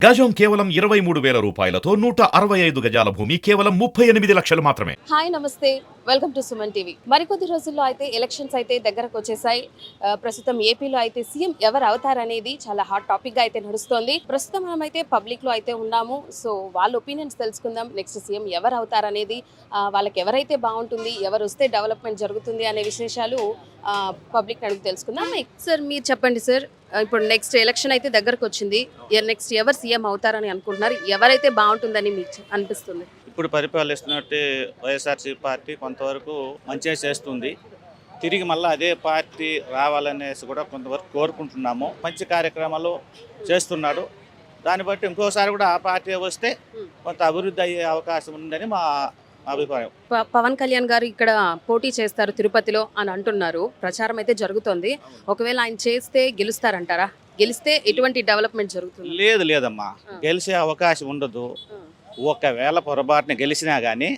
గజం కేవలం 23,000 రూపాయలతో 165 గజాల భూమి కేవలం 38 లక్షలు మాత్రమే. హాయ్ నమస్తే, వెల్కమ్ టు సుమన్ టీవీ. మరికొద్ది రోజుల్లో అయితే ఎలక్షన్స్ అయితే దగ్గరకు వచ్చేసాయి. ప్రస్తుతం ఏపీలో అయితే సీఎం ఎవరు అవుతారనేది చాలా హాట్ టాపిక్ గా అయితే నడుస్తోంది. ప్రస్తుతం మనం అయితే పబ్లిక్ లో అయితే ఉన్నాము. సో వాళ్ళ ఒపీనియన్స్ తెలుసుకుందాం. నెక్స్ట్ సీఎం ఎవరు అవుతారనేది, వాళ్ళకి ఎవరైతే బాగుంటుంది, ఎవరు వస్తే డెవలప్మెంట్ జరుగుతుంది అనే విశేషాలు పబ్లిక్ అడిగి తెలుసుకుందాం. సార్ మీరు చెప్పండి సార్, ఇప్పుడు నెక్స్ట్ ఎలక్షన్ అయితే దగ్గరకు వచ్చింది. నెక్స్ట్ ఎవరు సీఎం అవుతారని అనుకుంటున్నారు? ఎవరైతే బాగుంటుందని మీకు అనిపిస్తుంది? ఇప్పుడు పరిపాలిస్తున్నట్టు వైఎస్ఆర్సీ పార్టీ కొంతవరకు మంచిగా చేస్తుంది. తిరిగి మళ్ళీ అదే పార్టీ రావాలనేసి కూడా కొంతవరకు కోరుకుంటున్నాము. మంచి కార్యక్రమాలు చేస్తున్నాడు. దాన్ని బట్టి ఇంకోసారి కూడా ఆ పార్టీ వస్తే కొంత అభివృద్ధి అయ్యే అవకాశం ఉందని మా అభిప్రాయం. పవన్ కళ్యాణ్ గారు ఇక్కడ పోటీ చేస్తారు తిరుపతిలో అని అంటున్నారు. ప్రచారం అయితే జరుగుతోంది. ఒకవేళ ఆయన చేస్తే గెలుస్తారంటారా? గెలిస్తే ఎటువంటి డెవలప్మెంట్ జరుగుతుంది? లేదమ్మా, గెలిచే అవకాశం ఉండదు. ఒకవేళ పొరపాటున గెలిచినా కానీ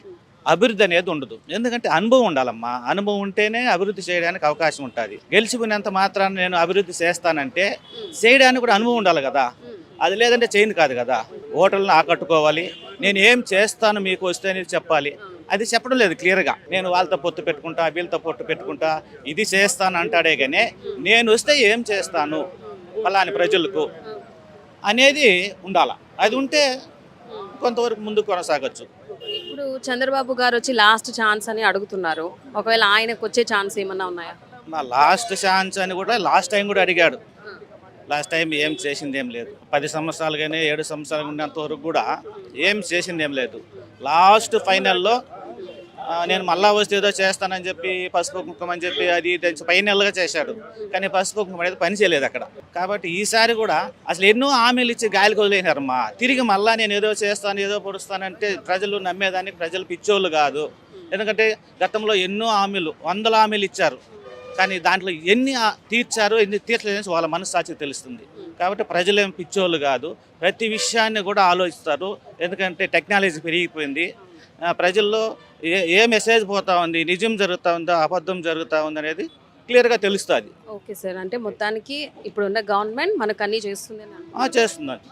అభివృద్ధి అనేది ఉండదు. ఎందుకంటే అనుభవం ఉండాలమ్మా. అనుభవం ఉంటేనే అభివృద్ధి చేయడానికి అవకాశం ఉంటుంది. గెలిచిపోయినంత మాత్రాన్ని నేను అభివృద్ధి చేస్తానంటే చేయడానికి కూడా అనుభవం ఉండాలి కదా. అది లేదంటే చేయను కాదు కదా. ఓటర్లను ఆకట్టుకోవాలి. నేను ఏం చేస్తాను మీకు వస్తే అనేది చెప్పాలి. అది చెప్పడం లేదు క్లియర్గా. నేను వాళ్ళతో పొత్తు పెట్టుకుంటా, వీళ్ళతో పొత్తు పెట్టుకుంటా, ఇది చేస్తాను అంటాడే కానీ నేను వస్తే ఏం చేస్తాను ఫలాని ప్రజలకు అనేది ఉండాలి. అది ఉంటే కొంతవరకు ముందుకు కొనసాగచ్చు. ఇప్పుడు చంద్రబాబు గారు వచ్చి లాస్ట్ ఛాన్స్ అని అడుగుతున్నారు. ఒకవేళ ఆయనకు వచ్చే ఛాన్స్ ఏమన్నా ఉన్నాయా? నా లాస్ట్ ఛాన్స్ అని కూడా లాస్ట్ టైం కూడా అడిగాడు. లాస్ట్ టైం ఏం చేసింది ఏం లేదు. 10 సంవత్సరాలు కానీ 7 సంవత్సరాలు ఉన్నంత వరకు కూడా ఏం చేసింది ఏం లేదు. లాస్ట్ ఫైనల్లో నేను మళ్ళా వస్తే ఏదో చేస్తానని చెప్పి పసుపు కుంకుమ అని చెప్పి అది ఫైనల్గా చేశాడు. కానీ పసుపు కుంకుమ అనేది పని చేయలేదు అక్కడ. కాబట్టి ఈసారి కూడా అసలు ఎన్నో హామీలు ఇచ్చి గాలికి వదిలేనారమ్మా. తిరిగి మళ్ళీ నేను ఏదో చేస్తాను ఏదో పొడుస్తానంటే ప్రజలు నమ్మేదానికి ప్రజలు పిచ్చోళ్ళు కాదు. ఎందుకంటే గతంలో ఎన్నో హామీలు 100 హామీలు ఇచ్చారు. కానీ దాంట్లో ఎన్ని తీర్చారు ఎన్ని తీర్చలేదని వాళ్ళ మనస్సాక్షికి తెలుస్తుంది. కాబట్టి ప్రజలేం పిచ్చోళ్ళు కాదు. ప్రతి విషయాన్ని కూడా ఆలోచిస్తారు. ఎందుకంటే టెక్నాలజీ పెరిగిపోయింది. ప్రజల్లో ఏ మెసేజ్ పోతా ఉంది, నిజం జరుగుతూ ఉందా అబద్ధం జరుగుతూ ఉంది అనేది క్లియర్గా తెలుస్తుంది. ఓకే సార్, అంటే మొత్తానికి ఇప్పుడున్న గవర్నమెంట్ మనకు అన్ని చేస్తుంది. చేస్తుందండి.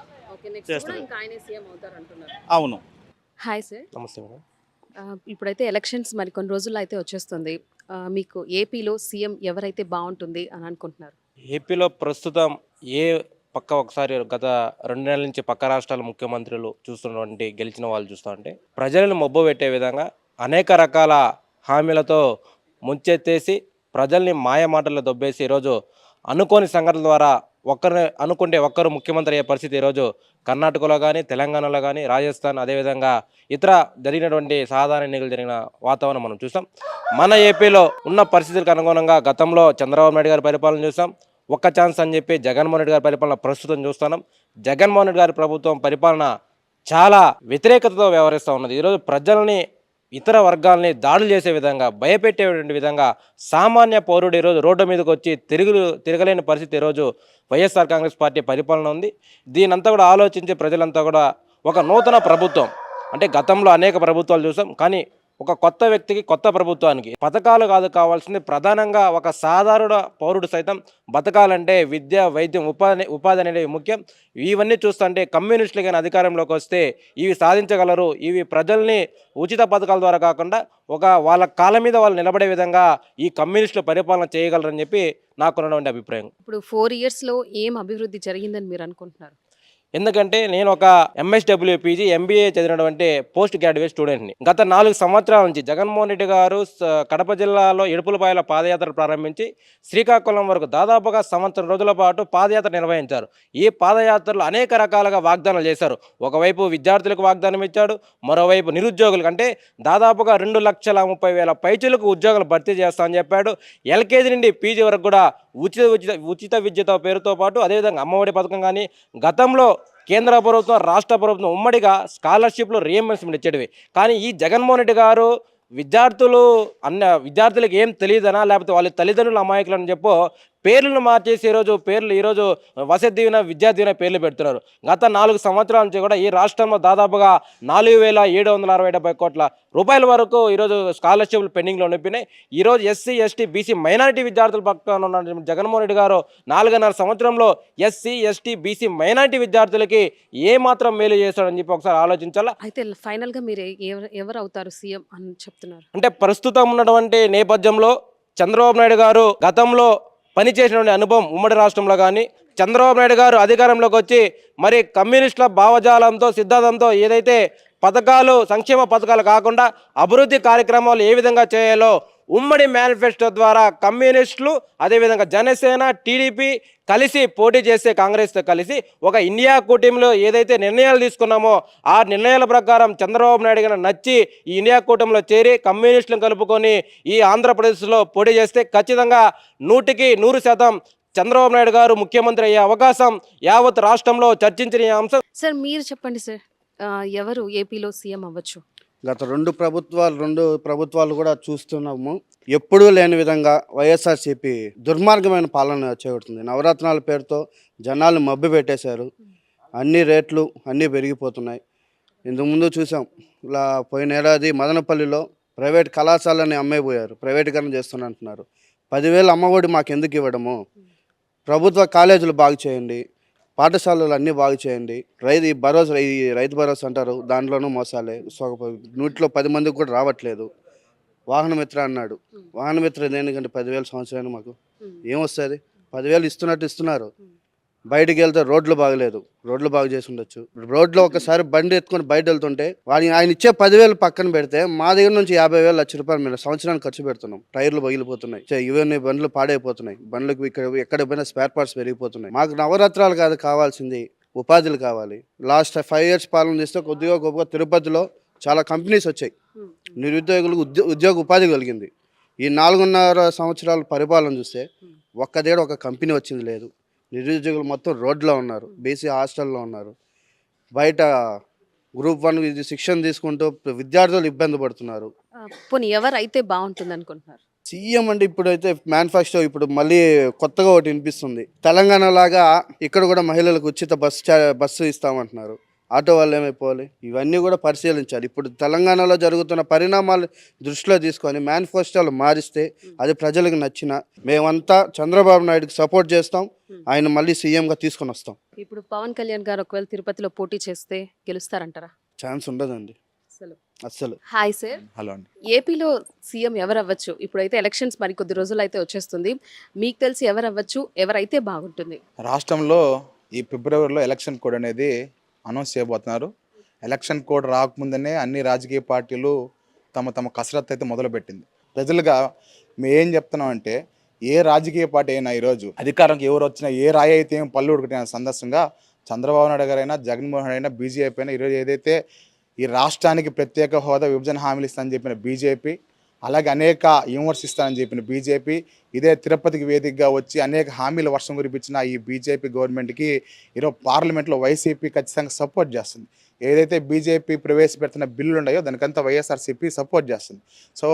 అవును. Hi sir. నమస్తే మేడం. ఇప్పుడైతే ఎలక్షన్స్ మరి కొన్ని రోజుల్లో అయితే వచ్చేస్తుంది. మీకు ఏపీలో సీఎం ఎవరైతే బాగుంటుంది అని అనుకుంటున్నారు? ఏపీలో ప్రస్తుతం ఒకసారి గత 2 నెలల నుంచి పక్క రాష్ట్రాల ముఖ్యమంత్రులు చూస్తున్నటువంటి గెలిచిన వాళ్ళు చూస్తూ ఉంటే ప్రజలను మొబ్బపెట్టే విధంగా అనేక రకాల హామీలతో ముంచెత్తేసి ప్రజల్ని మాయ మాటల్లో దొబ్బేసి ఈరోజు అనుకోని సంఘటనల ద్వారా ఒక్కరు ముఖ్యమంత్రి అయ్యే పరిస్థితి ఈరోజు కర్ణాటకలో కానీ తెలంగాణలో కానీ రాజస్థాన్ అదేవిధంగా ఇతర జరిగినటువంటి సాధారణ ఎన్నికలు జరిగిన వాతావరణం మనం చూసాం. మన ఏపీలో ఉన్న పరిస్థితులకు అనుగుణంగా గతంలో చంద్రబాబు నాయుడు గారి పరిపాలన చూసాం. ఒక్క ఛాన్స్ అని చెప్పి జగన్మోహన్ రెడ్డి గారి పరిపాలన ప్రస్తుతం చూస్తున్నాం. జగన్మోహన్ రెడ్డి గారి ప్రభుత్వం పరిపాలన చాలా వ్యతిరేకతతో వ్యవహరిస్తూ ఉన్నది. ఈరోజు ప్రజల్ని ఇతర వర్గాల్ని దాడులు చేసే విధంగా భయపెట్టేటువంటి విధంగా సామాన్య పౌరుడు ఈరోజు రోడ్డు మీదకి వచ్చి తిరగలేని పరిస్థితి ఈరోజు వైఎస్ఆర్ కాంగ్రెస్ పార్టీ పరిపాలన ఉంది. దీనంతా కూడా ఆలోచించి ప్రజలంతా కూడా ఒక నూతన ప్రభుత్వం, అంటే గతంలో అనేక ప్రభుత్వాలు చూసాం, కానీ ఒక కొత్త వ్యక్తికి కొత్త ప్రభుత్వానికి పథకాలు కాదు కావాల్సింది, ప్రధానంగా ఒక సాధారణ పౌరుడు సైతం బతకాలంటే విద్య, వైద్యం, ఉపాధి అనేది ముఖ్యం. ఇవన్నీ చూస్తుంటే కమ్యూనిస్టులు కానీ అధికారంలోకి వస్తే ఇవి సాధించగలరు. ఇవి ప్రజల్ని ఉచిత పథకాల ద్వారా కాకుండా వాళ్ళ కాళ్ళ మీద వాళ్ళు నిలబడే విధంగా ఈ కమ్యూనిస్టులు పరిపాలన చేయగలరని చెప్పి నాకున్నటువంటి అభిప్రాయం. ఇప్పుడు 4 yearsలో ఏం అభివృద్ధి జరిగిందని మీరు అనుకుంటున్నారు? ఎందుకంటే నేను ఒక MSW PG MBA చదివినటువంటి పోస్ట్ గ్రాడ్యుయేట్ స్టూడెంట్ని. గత 4 సంవత్సరాల నుంచి జగన్మోహన్ రెడ్డి గారు కడప జిల్లాలో ఇడుపులపాయల పాదయాత్ర ప్రారంభించి శ్రీకాకుళం వరకు దాదాపుగా 1 సంవత్సరం రోజుల పాటు పాదయాత్ర నిర్వహించారు. ఈ పాదయాత్రలో అనేక రకాలుగా వాగ్దానాలు చేశారు. ఒకవైపు విద్యార్థులకు వాగ్దానం ఇచ్చాడు, మరోవైపు నిరుద్యోగులకు అంటే దాదాపుగా 2,30,000 పైచులకు ఉద్యోగాలు భర్తీ చేస్తామని చెప్పాడు. LKG నుండి PG వరకు కూడా ఉచిత విద్యతో పేరుతో పాటు అదేవిధంగా అమ్మఒడి పథకం కానీ, గతంలో కేంద్ర ప్రభుత్వం రాష్ట్ర ప్రభుత్వం ఉమ్మడిగా స్కాలర్షిప్లు రీఎంబర్స్మెంట్ ఇచ్చేటివి. కానీ ఈ జగన్మోహన్ రెడ్డి గారు విద్యార్థులకు ఏం తెలియదనా లేకపోతే వాళ్ళ తల్లిదండ్రుల అమాయకులని చెప్పో పేర్లను మార్చేసి ఈరోజు వసతి దీవెన విద్యా దీవెన పేర్లు పెడుతున్నారు. గత 4 సంవత్సరాల నుంచి కూడా ఈ రాష్ట్రంలో దాదాపుగా 4,767 కోట్ల రూపాయల వరకు ఈరోజు స్కాలర్షిప్లు పెండింగ్లో ఉండిపోయినాయి. ఈరోజు ఎస్సీ ఎస్టీ బీసీ మైనారిటీ విద్యార్థుల పక్కన ఉన్న జగన్మోహన్ రెడ్డి గారు 4.5 సంవత్సరంలో ఎస్సీ ఎస్టీ బీసీ మైనారిటీ విద్యార్థులకి ఏ మాత్రం మేలు చేస్తాడని చెప్పి ఒకసారి ఆలోచించాలా. అయితే ఫైనల్ గా మీరు ఎవరు అవుతారు సీఎం అని చెప్తున్నారు? అంటే ప్రస్తుతం ఉన్నటువంటి నేపథ్యంలో చంద్రబాబు నాయుడు గారు గతంలో పనిచేసినటువంటి అనుభవం ఉమ్మడి రాష్ట్రంలో కానీ, చంద్రబాబు నాయుడు గారు అధికారంలోకి వచ్చి మరి కమ్యూనిస్టుల భావజాలంతో సిద్ధాంతంతో ఏదైతే పథకాలు సంక్షేమ పథకాలు కాకుండా అభివృద్ధి కార్యక్రమాలు ఏ విధంగా చేయాలో ఉమ్మడి మేనిఫెస్టో ద్వారా కమ్యూనిస్టులు అదేవిధంగా జనసేన టీడీపీ కలిసి పోటీ చేసే కాంగ్రెస్తో కలిసి ఒక ఇండియా కూటమిలో ఏదైతే నిర్ణయాలు తీసుకున్నామో ఆ నిర్ణయాల ప్రకారం చంద్రబాబు నాయుడు గారు నచ్చి ఈ ఇండియా కూటమిలో చేరి కమ్యూనిస్టులను కలుపుకొని ఈ ఆంధ్రప్రదేశ్లో పోటీ చేస్తే ఖచ్చితంగా 100% చంద్రబాబు నాయుడు గారు ముఖ్యమంత్రి అయ్యే అవకాశం యావత్ రాష్ట్రంలో చర్చించిన ఈ అంశం. సార్ మీరు చెప్పండి సార్, ఎవరు ఏపీలో సీఎం అవ్వచ్చు? గత రెండు ప్రభుత్వాలు కూడా చూస్తున్నాము. ఎప్పుడూ లేని విధంగా వైఎస్ఆర్సీపీ దుర్మార్గమైన పాలన చేపడుతుంది. నవరత్నాల పేరుతో జనాలు మభ్య పెట్టేశారు. అన్ని రేట్లు అన్నీ పెరిగిపోతున్నాయి. ఇంతకుముందు చూసాం, ఇలా పోయిన ఏడాది మదనపల్లిలో ప్రైవేట్ కళాశాలని అమ్మేపోయారు, ప్రైవేటీకరణ చేస్తున్నంటున్నారు. 10,000 అమ్మఒడి మాకు ఎందుకు ఇవ్వడము? ప్రభుత్వ కాలేజీలు బాగు చేయండి, పాఠశాలలు అన్నీ బాగు చేయండి. రైతు భరోసా అంటారు, దాంట్లోనూ మోసాలే. 100లో 10 మందికి కూడా రావట్లేదు. వాహనమిత్ర అన్నాడు, వాహనమిత్ర దేనికంటే 10,000 సంవత్సరానికి మాకు ఏమొస్తుంది? 10,000 ఇస్తున్నారు. బయటికి వెళ్తే రోడ్లు బాగలేదు, రోడ్లు బాగు చేసి ఉండొచ్చు. రోడ్లో ఒకసారి బండి ఎత్తుకొని బయట వెళ్తుంటే ఆయన ఇచ్చే 10,000 పక్కన పెడితే మా దగ్గర నుంచి 50,000 లక్ష రూపాయలు మేము సంవత్సరానికి ఖర్చు పెడుతున్నాం. టైర్లు పగిలిపోతున్నాయి, ఇవన్నీ బండ్లు పాడైపోతున్నాయి, బండ్లకు ఎక్కడ పోయినా స్పేర్ పార్ట్స్ పెరిగిపోతున్నాయి. మాకు నవరత్నాలు కాదు కావాల్సింది, ఉపాధులు కావాలి. లాస్ట్ 5 years పాలన చేస్తే కొద్దిగా గొప్పగా తిరుపతిలో చాలా కంపెనీస్ వచ్చాయి, నిరుద్యోగులకు ఉద్యోగ ఉపాధి కలిగింది. ఈ 4.5 సంవత్సరాల పరిపాలన చూస్తే ఒక్క దగ్గర ఒక కంపెనీ వచ్చింది లేదు. నిరుద్యోగులు మొత్తం రోడ్లో ఉన్నారు, బీసీ హాస్టల్లో ఉన్నారు. బయట గ్రూప్ 1 శిక్షణ తీసుకుంటూ విద్యార్థులు ఇబ్బంది పడుతున్నారు. పోనీ ఎవరు అయితే బాగుంటుంది అనుకుంటున్నారు? సీఎం అంటే ఇప్పుడైతే మేనిఫెస్టో ఇప్పుడు మళ్ళీ కొత్తగా ఒకటి వినిపిస్తుంది. తెలంగాణ లాగా ఇక్కడ కూడా మహిళలకు ఉచిత బస్సు ఇస్తామంటున్నారు. ఆటో వాళ్ళు ఏమైపోవాలి? ఇవన్నీ కూడా పరిశీలించాలి. ఇప్పుడు తెలంగాణలో జరుగుతున్న పరిణామాలు దృష్టిలో తీసుకొని మేనిఫెస్టోలు మారిస్తే అది ప్రజలకు నచ్చిన మేమంతా చంద్రబాబు నాయుడుకి సపోర్ట్ చేస్తాం, ఆయన మళ్ళీ సీఎంగా తీసుకొని వస్తాం. ఇప్పుడు పవన్ కళ్యాణ్ గారు ఒకవేళ తిరుపతిలో పోటీ చేస్తే గెలుస్తారంటారా? ఛాన్స్ ఉండదండి అస్సలు. Hi sir. హలో అండి. ఏపీలో సీఎం ఎవరు అవ్వచ్చు? ఇప్పుడైతే ఎలక్షన్స్ మరి కొద్ది రోజులు అయితే వచ్చేస్తుంది. మీకు తెలిసి ఎవరు అవ్వచ్చు, ఎవరైతే బాగుంటుంది? రాష్ట్రంలో ఈ ఫిబ్రవరిలో ఎలక్షన్ కోడ్ అనేది అనౌన్స్ చేయబోతున్నారు. ఎలక్షన్ కోడ్ రాకముందనే అన్ని రాజకీయ పార్టీలు తమ కసరత్తు అయితే మొదలుపెట్టింది. ప్రజలుగా మేము ఏం చెప్తున్నాం అంటే, ఏ రాజకీయ పార్టీ అయినా ఈరోజు అధికారంకి ఎవరు వచ్చినా, ఏ రాయి అయితే ఏం పళ్ళు ఉడకటిన సందర్శంగా చంద్రబాబు నాయుడు గారైనా, జగన్మోహన్ అయినా, బీజేపీ అయినా ఈరోజు ఏదైతే ఈ రాష్ట్రానికి ప్రత్యేక హోదా విభజన హామీలు ఇస్తానని చెప్పిన బీజేపీ, అలాగే అనేక యూనివర్సిటీ ఇస్తానని చెప్పిన బీజేపీ, ఇదే తిరుపతికి వేదికగా వచ్చి అనేక హామీల వర్షం కురిపించిన ఈ బీజేపీ గవర్నమెంట్కి ఈరోజు పార్లమెంట్లో వైసీపీ ఖచ్చితంగా సపోర్ట్ చేస్తుంది. ఏదైతే బీజేపీ ప్రవేశపెడుతున్న బిల్లులు ఉన్నాయో దానికంతా వైఎస్ఆర్సీపీ సపోర్ట్ చేస్తుంది. సో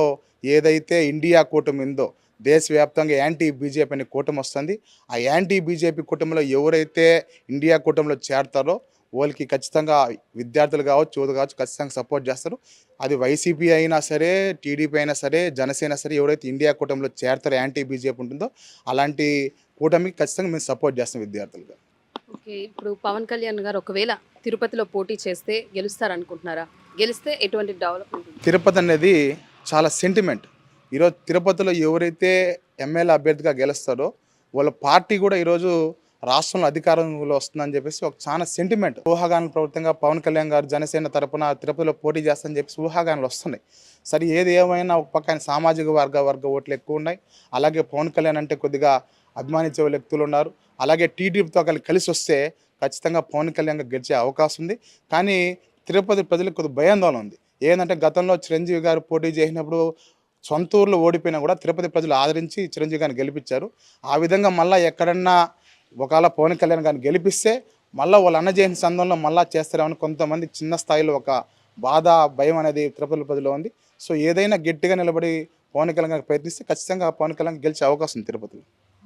ఏదైతే ఇండియా కూటమి ఉందో, దేశవ్యాప్తంగా యాంటీ బీజేపీ అనే కూటమి వస్తుంది. ఆ యాంటీ బీజేపీ కూటమిలో ఎవరైతే ఇండియా కూటమిలో చేరతారో వాళ్ళకి ఖచ్చితంగా విద్యార్థులు కావచ్చు, యువత కావచ్చు, ఖచ్చితంగా సపోర్ట్ చేస్తారు. అది వైసీపీ అయినా సరే, టీడీపీ అయినా సరే, జనసేన సరే, ఎవరైతే ఇండియా కూటమిలో చేరతారో యాంటీ బీజేపీ ఉంటుందో అలాంటి కూటమికి ఖచ్చితంగా మేము సపోర్ట్ చేస్తాం విద్యార్థులుగా. ఓకే, ఇప్పుడు పవన్ కళ్యాణ్ గారు ఒకవేళ తిరుపతిలో పోటీ చేస్తే గెలుస్తారనుకుంటున్నారా? గెలిస్తే ఎటువంటి డెవలప్మెంట్? తిరుపతి అనేది చాలా సెంటిమెంట్. ఈరోజు తిరుపతిలో ఎవరైతే ఎమ్మెల్యే అభ్యర్థిగా గెలుస్తారో వాళ్ళ పార్టీ కూడా ఈరోజు రాష్ట్రంలో అధికారంలో వస్తుందని చెప్పేసి ఒక చాలా సెంటిమెంట్. ఊహాగానాల ప్రభుత్వంగా పవన్ కళ్యాణ్ గారు జనసేన తరపున తిరుపతిలో పోటీ చేస్తారని చెప్పేసి ఊహాగానాలు వస్తున్నాయి. సరే ఏది ఏమైనా ఒక పక్క ఆయన సామాజిక వర్గ ఓట్లు ఎక్కువ ఉన్నాయి. అలాగే పవన్ కళ్యాణ్ అంటే కొద్దిగా అభిమానించే వ్యక్తులు ఉన్నారు. అలాగే టీడీపీతో కలిసి వస్తే ఖచ్చితంగా పవన్ కళ్యాణ్ గెలిచే అవకాశం ఉంది. కానీ తిరుపతి ప్రజలకు కొద్దిగా భయాందోళన ఉంది. ఏంటంటే గతంలో చిరంజీవి గారు పోటీ చేసినప్పుడు సొంత ఊర్లో ఓడిపోయినా కూడా తిరుపతి ప్రజలు ఆదరించి చిరంజీవి గారిని గెలిపించారు. ఆ విధంగా మళ్ళీ ఎక్కడన్నా ఒకవేళ పవన్ కళ్యాణ్ గారిని గెలిపిస్తే మళ్ళీ వాళ్ళ అన్న జయంతి సందర్భంలో మళ్ళీ చేస్తారేమని కొంతమంది చిన్న స్థాయిలో ఒక బాధ, భయం అనేది తిరుపతి ప్రజల్లో ఉంది. సో ఏదైనా గట్టిగా నిలబడి పవన్ కళ్యాణ్ గారికి ప్రయత్నిస్తే ఖచ్చితంగా పవన్ కళ్యాణ్ గెలిచే అవకాశం ఉంది తిరుపతిలో.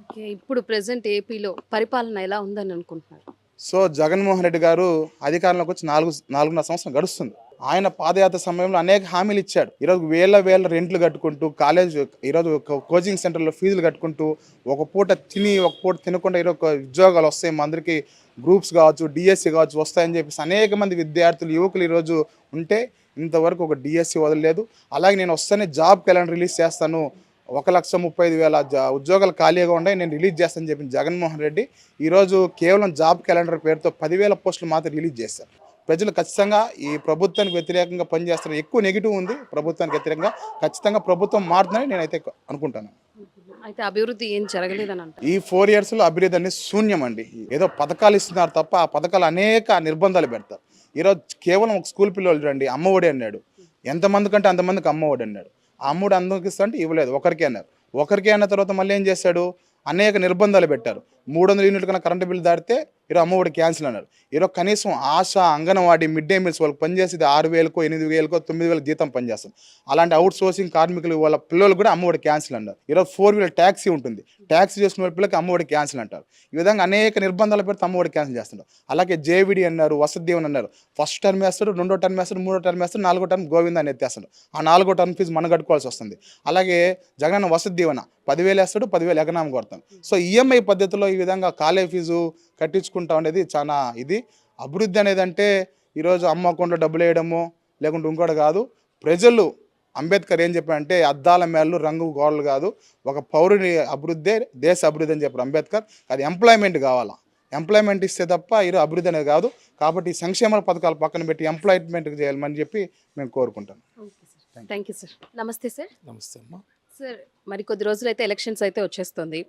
ఓకే, ఇప్పుడు ప్రెసెంట్ ఏపీలో పరిపాలన ఎలా ఉందని అనుకుంటున్నారు? సో జగన్మోహన్ రెడ్డి గారు అధికారంలోకి వచ్చి 4.5 సంవత్సరం గడుస్తుంది. ఆయన పాదయాత్ర సమయంలో అనేక హామీలు ఇచ్చాడు. ఈరోజు వేల రెంట్లు కట్టుకుంటూ ఈరోజు కోచింగ్ సెంటర్లో ఫీజులు కట్టుకుంటూ ఒక పూట తిని ఒక పూట తినకుండా ఈరోజు ఉద్యోగాలు వస్తాయి, మా అందరికీ గ్రూప్స్ కావచ్చు, డిఎస్సి కావచ్చు వస్తాయని చెప్పేసి అనేక మంది విద్యార్థులు యువకులు ఈరోజు ఉంటే ఇంతవరకు ఒక డిఎస్సి వదలలేదు. అలాగే నేను వస్తేనే జాబ్ క్యాలెండర్ రిలీజ్ చేస్తాను, 1,35,000 ఉద్యోగాలు ఖాళీగా ఉన్నాయి, నేను రిలీజ్ చేస్తానని చెప్పిన జగన్మోహన్ రెడ్డి ఈరోజు కేవలం జాబ్ క్యాలెండర్ పేరుతో 10,000 పోస్టులు మాత్రం రిలీజ్ చేశారు. ప్రజలు ఖచ్చితంగా ఈ ప్రభుత్వానికి వ్యతిరేకంగా పనిచేస్తారు. ఎక్కువ నెగిటివ్ ఉంది ప్రభుత్వానికి వ్యతిరేకంగా. ఖచ్చితంగా ప్రభుత్వం మారుతుందని నేనైతే అనుకుంటాను. అయితే అభివృద్ధి ఏం జరగలేదని అంటారు? ఈ 4 yearsలో అభివృద్ధి అనేది శూన్యం అండి. ఏదో పథకాలు ఇస్తున్నారు తప్ప ఆ పథకాలు అనేక నిర్బంధాలు పెడతారు. ఈరోజు కేవలం ఒక స్కూల్ పిల్లలు రండి అమ్మఒడి అన్నాడు, ఎంతమంది కంటే అంతమందికి అమ్మఒడి అన్నాడు. ఆ అమ్మఒడి అందరికి ఇస్తా అంటే ఇవ్వలేదు, ఒకరికే అన్నారు. ఒకరికే అన్న తర్వాత మళ్ళీ ఏం చేశాడు, అనేక నిర్బంధాలు పెట్టారు. 300 యూనిట్ల కన్నా కరెంటు బిల్లు దాటితే ఈరోజు అమ్మఒడి క్యాన్సిల్ అన్నారు. ఈరోజు కనీసం ఆశ, అంగన్వాడీ, మిడ్ డే మీల్స్ వాళ్ళకి పనిచేసేది 6,000కో 8,000కో 9,000 జీతం పనిచేస్తుంది. అలాంటి అవుట్ సోర్సింగ్ కార్మికులు వాళ్ళ పిల్లలు కూడా అమ్మఒడి క్యాన్సిల్ అన్నారు. ఈరోజు 4-wheeler ట్యాక్సీ ఉంటుంది, ట్యాక్సీ చేసిన వాళ్ళ పిల్లలకి అమ్మఒడి క్యాన్సిల్ అంటారు. ఈ విధంగా అనేక నిర్బంధాలు పెడితే అమ్మఒడి క్యాన్సిల్ చేస్తున్నారు. అలాగే జేవిడి అన్నారు, వసతి దీవెన అన్నారు. ఫస్ట్ టర్మ్ వేస్తాడు, 2వ టర్మ్ వేస్తాడు, 3వ టర్మ్ వేస్తాడు, 4వ టర్మ్ గోవిందా అని ఎత్తేస్తాడు. ఆ 4వ టర్మ్ ఫీజు మనం కట్టుకోవాల్సి వస్తుంది. అలాగే జగనన్న వసతి దీవెన 10,000 వేస్తాడు, 10,000 ఎకనామీ కొడతాం. సో ఈఎంఐ పద్ధతిలో ఈ విధంగా కాలేజ్ ఫీజు కట్టించుకుంటాం అనేది చాలా ఇది. అభివృద్ధి అనేది అంటే ఈరోజు అమ్మ అకౌంట్లో డబ్బులు వేయడము లేకుంటే ఇంకోటి కాదు. ప్రజలు అంబేద్కర్ ఏం చెప్పారంటే అద్దాల మేళ్ళు రంగు గోడలు కాదు, ఒక పౌరుని అభివృద్ధే దేశ అభివృద్ధి అని చెప్పారు అంబేద్కర్. అది ఎంప్లాయ్మెంట్ కావాలా, ఎంప్లాయ్మెంట్ ఇస్తే తప్ప ఈరోజు అభివృద్ధి అనేది కాదు. కాబట్టి సంక్షేమ పథకాలు పక్కన పెట్టి ఎంప్లాయ్మెంట్ చేయాలని చెప్పి మేము కోరుకుంటాం. Thank you sir. నమస్తే సార్. నమస్తే అమ్మా. సార్, మరి కొద్ది రోజులు అయితే ఎలక్షన్స్ అయితే వచ్చేస్తుంది.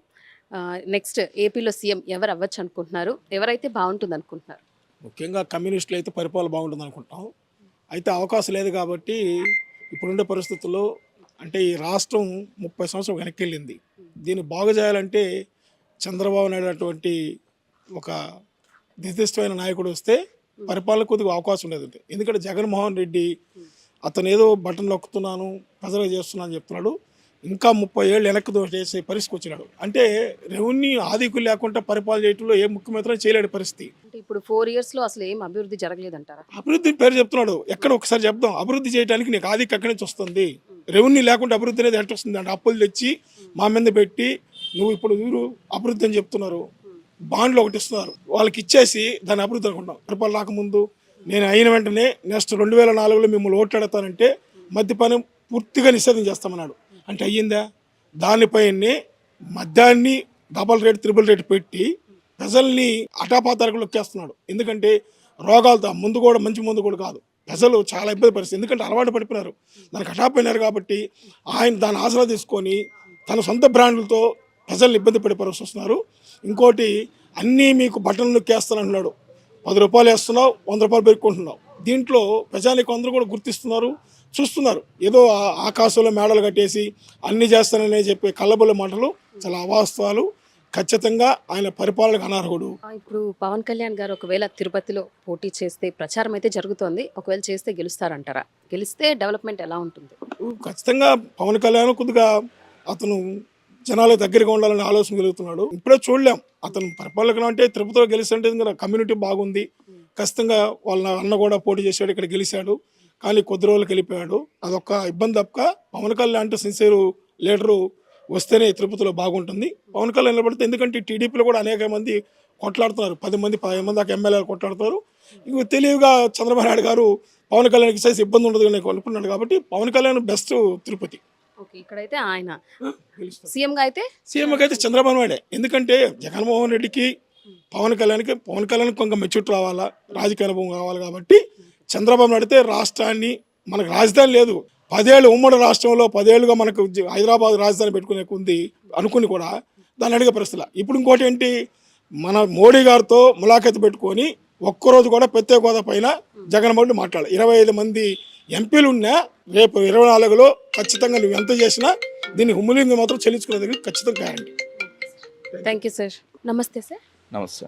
నెక్స్ట్ ఏపీలో సీఎం ఎవరు అవ్వచ్చు అనుకుంటున్నారు? ఎవరైతే బాగుంటుంది అనుకుంటున్నారు? ముఖ్యంగా కమ్యూనిస్టులు అయితే పరిపాలన బాగుంటుంది అనుకుంటాం. అయితే అవకాశం లేదు కాబట్టి ఇప్పుడుండే పరిస్థితుల్లో అంటే ఈ రాష్ట్రం 30 సంవత్సరం వెనక్కి వెళ్ళింది. దీన్ని బాగు చేయాలంటే చంద్రబాబు నాయుడు అటువంటి ఒక నిర్దిష్టమైన నాయకుడు వస్తే పరిపాలన కొద్దిగా అవకాశం ఉండదు. ఎందుకంటే జగన్మోహన్ రెడ్డి అతను ఏదో బటన్ నొక్కుతున్నాను ప్రజలకు చేస్తున్నాను అని చెప్తున్నాడు. ఇంకా 30 ఏళ్ళు వెనక్కి చేసే పరిస్థితికి వచ్చినాడు. అంటే రెవెన్యూ ఆధిక్యం లేకుండా పరిపాలన చేయడంలో ఏ ముఖ్యమంత్రి చేయలేని పరిస్థితి. అంటే ఇప్పుడు 4 yearsలో అసలు ఏం అభివృద్ధి జరగలేదంటారా? అభివృద్ధి పేరు చెప్తున్నాడు, ఎక్కడ ఒకసారి చెప్దాం. అభివృద్ధి చేయడానికి నీకు ఆధిక్యం ఎక్కడి నుంచి వస్తుంది? రెవెన్యూ లేకుండా అభివృద్ధి అనేది ఎట్లా వస్తుంది? అంటే అప్పులు తెచ్చి మా మీద పెట్టి నువ్వు ఇప్పుడు వీరు అభివృద్ధి అని చెప్తున్నారు, బాండ్లు ఒకటి ఇస్తున్నారు, వాళ్ళకి ఇచ్చేసి దాన్ని అభివృద్ధి అనుకుంటాం. పరిపాలన రాకముందు నేను అయిన వెంటనే నెక్స్ట్ 2004లో మిమ్మల్ని ఓట్లాడతానంటే మద్యపానం పూర్తిగా నిషేధం చేస్తామన్నాడు. అంటే అయ్యిందా? దానిపైనే మద్యాన్ని డబల్ రేట్, త్రిబుల్ రేట్ పెట్టి ప్రజల్ని అటాపాతాలకు లొక్కేస్తున్నాడు. ఎందుకంటే రోగాలతో ముందు కూడా మంచి ముందు కూడా కాదు, ప్రజలు చాలా ఇబ్బంది పరిస్థితి. ఎందుకంటే అలవాటు పడిపోయినారు, దానికి అటాపోయినారు. కాబట్టి ఆయన దాన్ని ఆసరా తీసుకొని తన సొంత బ్రాండ్లతో ప్రజల్ని ఇబ్బంది పడే పరిస్థితి వస్తున్నారు. ఇంకోటి అన్నీ మీకు బట్టలు నొక్కేస్తానంటున్నాడు. 10 రూపాయలు వేస్తున్నావు, 100 రూపాయలు పెరుక్కుంటున్నావు. దీంట్లో ప్రజానికి అందరూ కూడా గుర్తిస్తున్నారు, చూస్తున్నారు. ఏదో ఆకాశంలో మేడలు కట్టేసి అన్ని చేస్తానని చెప్పే కళ్ళబొల్ల మాటలు చాలా అవాస్తవాలు. ఖచ్చితంగా ఆయన పరిపాలనకు అనర్హుడు. ఇప్పుడు పవన్ కళ్యాణ్ గారు ఒకవేళ తిరుపతిలో పోటీ చేస్తే ప్రచారం అయితే జరుగుతోంది, ఒకవేళ చేస్తే గెలుస్తారంటారా? గెలిస్తే డెవలప్మెంట్ ఎలా ఉంటుంది? ఖచ్చితంగా పవన్ కళ్యాణ్ కొద్దిగా అతను జనాల దగ్గరగా ఉండాలని ఆలోచన కలుగుతున్నాడు. ఇప్పుడే చూడలేం అతను పరిపాలన అంటే తిరుపతిలో గెలిస్తుంటే కమ్యూనిటీ బాగుంది. ఖచ్చితంగా వాళ్ళ అన్న కూడా పోటీ చేశాడు, ఇక్కడ గెలిచాడు. కానీ కొద్ది రోజులకు వెళ్ళిపోయాడు. అదొక ఇబ్బంది తప్ప పవన్ కళ్యాణ్ అంటే సిన్సియర్ లీడరు వస్తేనే తిరుపతిలో బాగుంటుంది. పవన్ కళ్యాణ్ నిలబడితే, ఎందుకంటే టీడీపీలో కూడా అనేక మంది కొట్లాడుతున్నారు, 10 మంది 15 మంది దాకా ఎమ్మెల్యేలు కొట్లాడుతున్నారు. ఇంక తెలివిగా చంద్రబాబు నాయుడు గారు పవన్ కళ్యాణ్కి చేసి ఇబ్బంది ఉండదు అని అనుకున్నాడు. కాబట్టి పవన్ కళ్యాణ్ బెస్ట్ తిరుపతి. ఓకే, ఇక్కడైతే ఆయన సీఎంగా అయితే చంద్రబాబు నాయుడే. ఎందుకంటే జగన్మోహన్ రెడ్డికి పవన్ కళ్యాణ్కి కొంత మెచ్యూరిటీ రావాలా, రాజకీయ అనుభవం కావాలి. కాబట్టి చంద్రబాబు నాయుడు అయితే రాష్ట్రాన్ని, మనకు రాజధాని లేదు, 10 ఏళ్ళు ఉమ్మడి రాష్ట్రంలో 10 ఏళ్ళుగా మనకు హైదరాబాద్ రాజధాని పెట్టుకునే ఉంది అనుకుని కూడా దాన్ని అడిగే పరిస్థితులు. ఇప్పుడు ఇంకోటి ఏంటి, మన మోడీ గారితో ములాఖతు పెట్టుకొని ఒక్కరోజు కూడా ప్రత్యేక హోదా పైన జగన్మోహన్ మాట్లాడాలి. 25 మంది ఎంపీలు ఉన్నా రేపు 24లో ఖచ్చితంగా నువ్వు ఎంత చేసినా దీన్ని హుమ్ములింది మాత్రం చెల్లించుకునే దగ్గర ఖచ్చితంగా గ్యారంటీ. Thank you sir. నమస్తే సార్. నమస్తే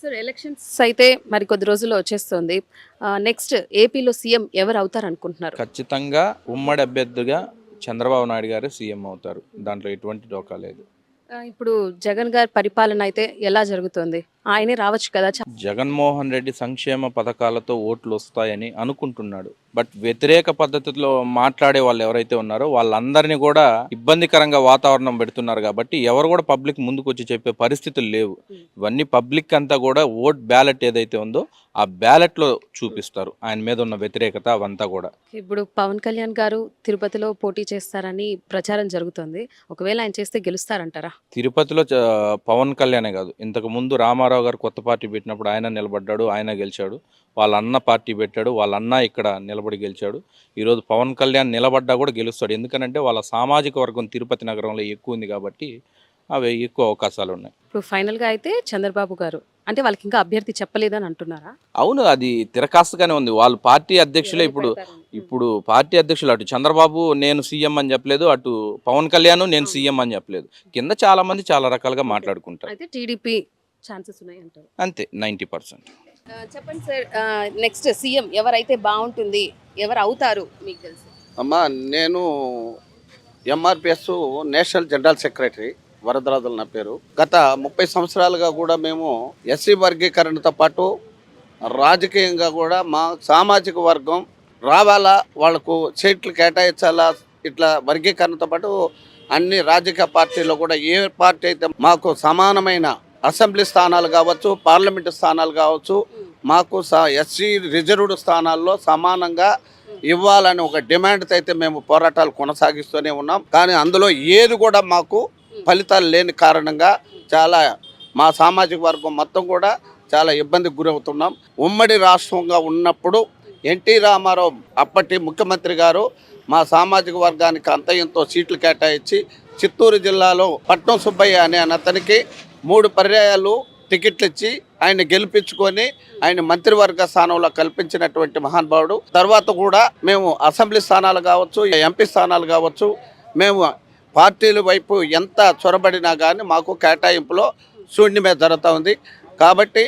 సార్, ఎలక్షన్స్ అయితే మరి కొద్ది రోజుల్లో వచ్చేస్తుంది. నెక్స్ట్ ఏపీలో సీఎం ఎవరు అవుతారు అనుకుంటున్నారు? ఖచ్చితంగా ఉమ్మడి అభ్యర్థిగా చంద్రబాబు నాయుడు గారు సీఎం అవుతారు, దాంట్లో ఎటువంటి డోకా లేదు. ఇప్పుడు జగన్ గారి పరిపాలన అయితే ఎలా జరుగుతుంది? ఆయనే రావచ్చు కదా. జగన్మోహన్ రెడ్డి సంక్షేమ పథకాలతో ఓట్లు వస్తాయని అనుకుంటున్నాడు. బట్ వ్యతిరేక పద్ధతిలో మాట్లాడే వాళ్ళు ఎవరైతే ఉన్నారో వాళ్ళందరినీ కూడా ఇబ్బందికరంగా వాతావరణం పెడుతున్నారు కాబట్టి ఎవరు కూడా పబ్లిక్ ముందుకు వచ్చి చెప్పే పరిస్థితులు లేవు. ఇవన్నీ పబ్లిక్ అంతా కూడా ఓట్ బ్యాలెట్ ఏదైతే ఉందో ఆ బ్యాలెట్లో చూపిస్తారు ఆయన మీద ఉన్న వ్యతిరేకత అవంతా కూడా. ఇప్పుడు పవన్ కళ్యాణ్ గారు తిరుపతిలో పోటీ చేస్తారని ప్రచారం జరుగుతుంది. ఒకవేళ ఆయన చేస్తే గెలుస్తారంటారా? తిరుపతిలో పవన్ కళ్యాణే కాదు, ఇంతకు ముందు రామారావు గారు కొత్త పార్టీ పెట్టినప్పుడు ఆయన నిలబడ్డాడు, ఆయన గెలిచాడు. వాళ్ళ అన్న పార్టీ పెట్టాడు, వాళ్ళ అన్న ఇక్కడ నిలబడి గెలిచాడు. ఈరోజు పవన్ కళ్యాణ్ నిలబడ్డా కూడా గెలుస్తాడు. ఎందుకనంటే వాళ్ళ సామాజిక వర్గం తిరుపతి నగరంలో ఎక్కువ ఉంది కాబట్టి అవి ఎక్కువ అవకాశాలు ఉన్నాయి. ఇప్పుడు ఫైనల్గా అయితే చంద్రబాబు గారు అంటే వాళ్ళకి ఇంకా అభ్యర్థి చెప్పలేదని అంటున్నారా? అవును, అది తిరకాస్తుగానే ఉంది. వాళ్ళు పార్టీ అధ్యక్షులే ఇప్పుడు పార్టీ అధ్యక్షులు అటు చంద్రబాబు నేను సీఎం అని చెప్పలేదు, అటు పవన్ కళ్యాణ్ నేను సీఎం అని చెప్పలేదు. కింద చాలా మంది చాలా రకాలుగా మాట్లాడుకుంటారు. అయితే టీడీపీ ఛాన్సెస్ ఉన్నాయి అంటారు. అంతే 90%. చెప్పండి సార్, నెక్స్ట్ సీఎం ఎవరైతే బాగుంటుంది, ఎవరు అవుతారు మీకు తెలుసు? అమ్మా, నేను MRPS national general secretary Varadarajulu నా పేరు. గత 30 సంవత్సరాలుగా కూడా మేము ఎస్సీ వర్గీకరణతో పాటు రాజకీయంగా కూడా మా సామాజిక వర్గం రావాలా, వాళ్లకు సీట్లు కేటాయించాలా, ఇట్లా వర్గీకరణతో పాటు అన్ని రాజకీయ పార్టీల్లో కూడా ఏ పార్టీ అయితే మాకు సమానమైన అసెంబ్లీ స్థానాలు కావచ్చు, పార్లమెంటు స్థానాలు కావచ్చు, మాకు ఎస్సీ రిజర్వ్డ్ స్థానాల్లో సమానంగా ఇవ్వాలని ఒక డిమాండ్తో అయితే మేము పోరాటాలు కొనసాగిస్తూనే ఉన్నాం. కానీ అందులో ఏది కూడా మాకు ఫలితాలు లేని కారణంగా చాలా మా సామాజిక వర్గం మొత్తం కూడా చాలా ఇబ్బందికి గురవుతున్నాం. ఉమ్మడి రాష్ట్రంగా ఉన్నప్పుడు ఎన్టీ రామారావు అప్పటి ముఖ్యమంత్రి గారు మా సామాజిక వర్గానికి అంత ఎంతో సీట్లు కేటాయించి చిత్తూరు జిల్లాలో పట్నం సుబ్బయ్య అనే అతనికి 3 పర్యాయాలు టికెట్లు ఇచ్చి ఆయన గెలిపించుకొని ఆయన మంత్రివర్గ స్థానంలో కల్పించినటువంటి మహానుభావుడు. తర్వాత కూడా మేము అసెంబ్లీ స్థానాలు కావచ్చు, ఎంపీ స్థానాలు కావచ్చు, మేము పార్టీల వైపు ఎంత చొరబడినా కానీ మాకు కేటాయింపులో శూన్యమే జరుగుతూ ఉంది. కాబట్టి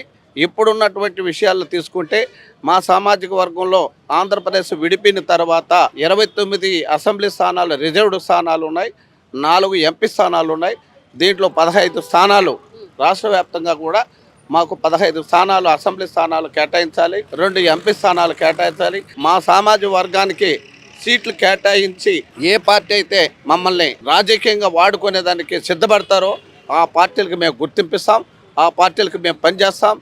ఇప్పుడున్నటువంటి విషయాలు తీసుకుంటే మా సామాజిక వర్గంలో ఆంధ్రప్రదేశ్ విడిపోయిన తర్వాత 29 అసెంబ్లీ స్థానాలు రిజర్వ్డ్ స్థానాలు ఉన్నాయి, 4 ఎంపీ స్థానాలు ఉన్నాయి. దీంట్లో 15 స్థానాలు రాష్ట్ర వ్యాప్తంగా కూడా మాకు 15 స్థానాలు అసెంబ్లీ స్థానాలు కేటాయించాలి, 2 ఎంపీ స్థానాలు కేటాయించాలి. మా సామాజిక వర్గానికి సీట్లు కేటాయించి ఏ పార్టీ అయితే మమ్మల్ని రాజకీయంగా వాడుకునేదానికి సిద్ధపడతారో ఆ పార్టీలకు మేము గుర్తింపిస్తాం, ఆ పార్టీలకు మేము పనిచేస్తాం.